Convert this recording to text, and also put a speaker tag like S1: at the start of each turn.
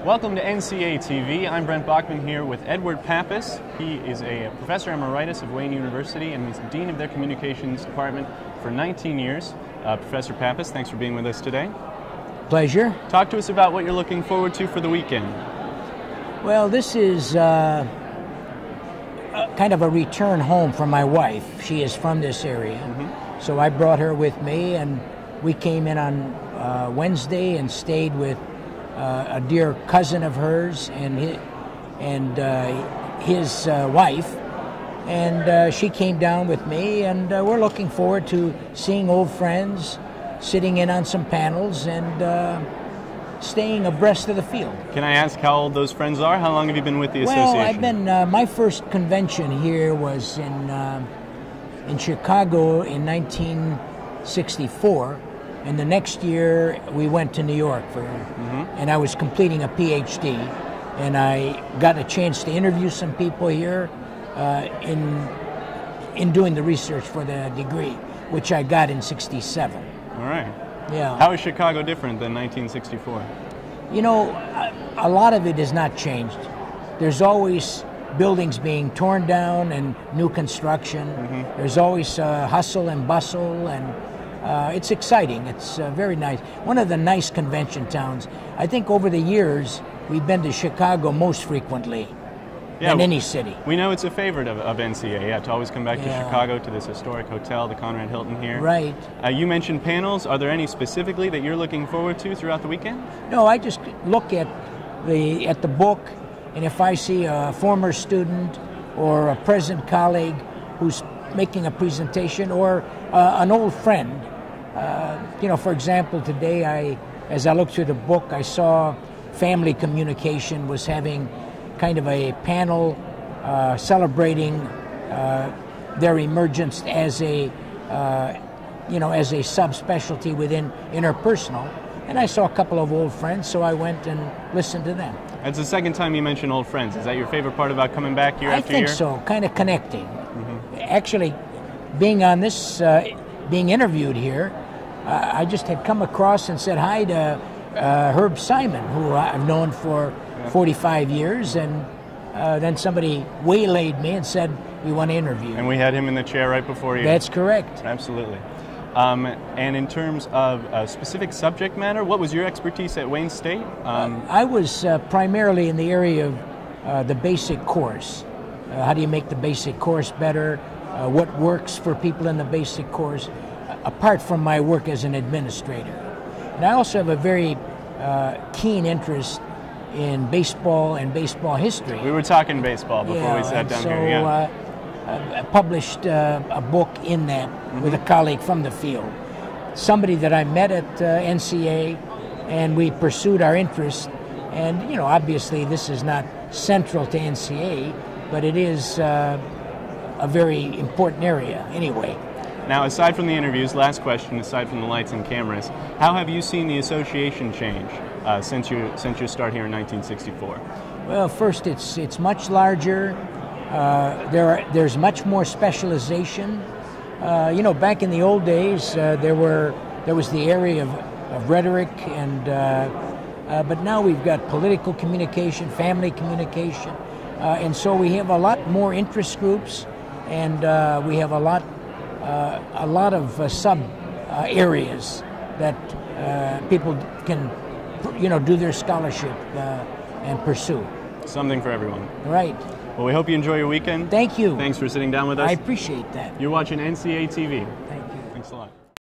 S1: Welcome to NCA TV. I'm Brent Baughman here with Edward Pappas. He is a professor emeritus of Wayne University and he's the dean of their communications department for 19 years. Professor Pappas, thanks for being with us today.
S2: Pleasure.
S1: Talk to us about what you're looking forward to for the weekend.
S2: Well, this is kind of a return home for my wife. She is from this area. So I brought her with me, and we came in on Wednesday and stayed with a dear cousin of hers and his wife, and she came down with me, and we're looking forward to seeing old friends, sitting in on some panels, and staying abreast of the field. Can
S1: I ask how old those friends are? How long have you been with the association?
S2: Well, I've been, my first convention here was in Chicago in 1964. And the next year, we went to New York and I was completing a PhD, and I got a chance to interview some people here in doing the research for the degree, which I got in '67.
S1: All right.
S2: Yeah.
S1: How is Chicago different than 1964?
S2: You know, a lot of it has not changed. There's always buildings being torn down and new construction. There's always hustle and bustle, and it's exciting. It's very nice. One of the nice convention towns. I think over the years, we've been to Chicago most frequently than any city.
S1: We know it's a favorite of NCA, to always come back to Chicago, to this historic hotel, the Conrad Hilton here.
S2: Right.
S1: You mentioned panels. Are there any specifically that you're looking forward to throughout the weekend?
S2: No, I just look at the book, and if I see a former student or a present colleague who's making a presentation, or an old friend. For example, today as I looked through the book, I saw Family Communication was having kind of a panel celebrating their emergence as a subspecialty within interpersonal. And I saw a couple of old friends, so I went and listened to them.
S1: It's the second time you mentioned old friends. Is that your favorite part about coming back year after year?
S2: I think so, kind of connecting. Actually, being on this, being interviewed here, I just had come across and said hi to Herb Simon, who I've known for 45 years, and then somebody waylaid me and said, we want to interview.
S1: And we had him in the chair right before you.
S2: That's correct.
S1: Absolutely. And in terms of specific subject matter, what was your expertise at Wayne State?
S2: I was primarily in the area of the basic course. How do you make the basic course better? What works for people in the basic course, apart from my work as an administrator. And I also have a very keen interest in baseball and baseball history.
S1: We were talking baseball before we sat down here.
S2: I published a book in that with a colleague from the field, somebody that I met at NCA, and we pursued our interest. And obviously this is not central to NCA, but it is a very important area anyway.
S1: Now, aside from the interviews, last question, aside from the lights and cameras, how have you seen the association change since your start here in 1964?
S2: Well, first, it's much larger. There's much more specialization. Back in the old days, there was the area of rhetoric, and but now we've got political communication, family communication, and so we have a lot more interest groups, and we have a lot of sub areas that people can, do their scholarship and pursue.
S1: Something for everyone.
S2: Right.
S1: Well, we hope you enjoy your weekend.
S2: Thank you.
S1: Thanks for sitting down with us.
S2: I appreciate that.
S1: You're watching NCA TV.
S2: Thank you.
S1: Thanks a lot.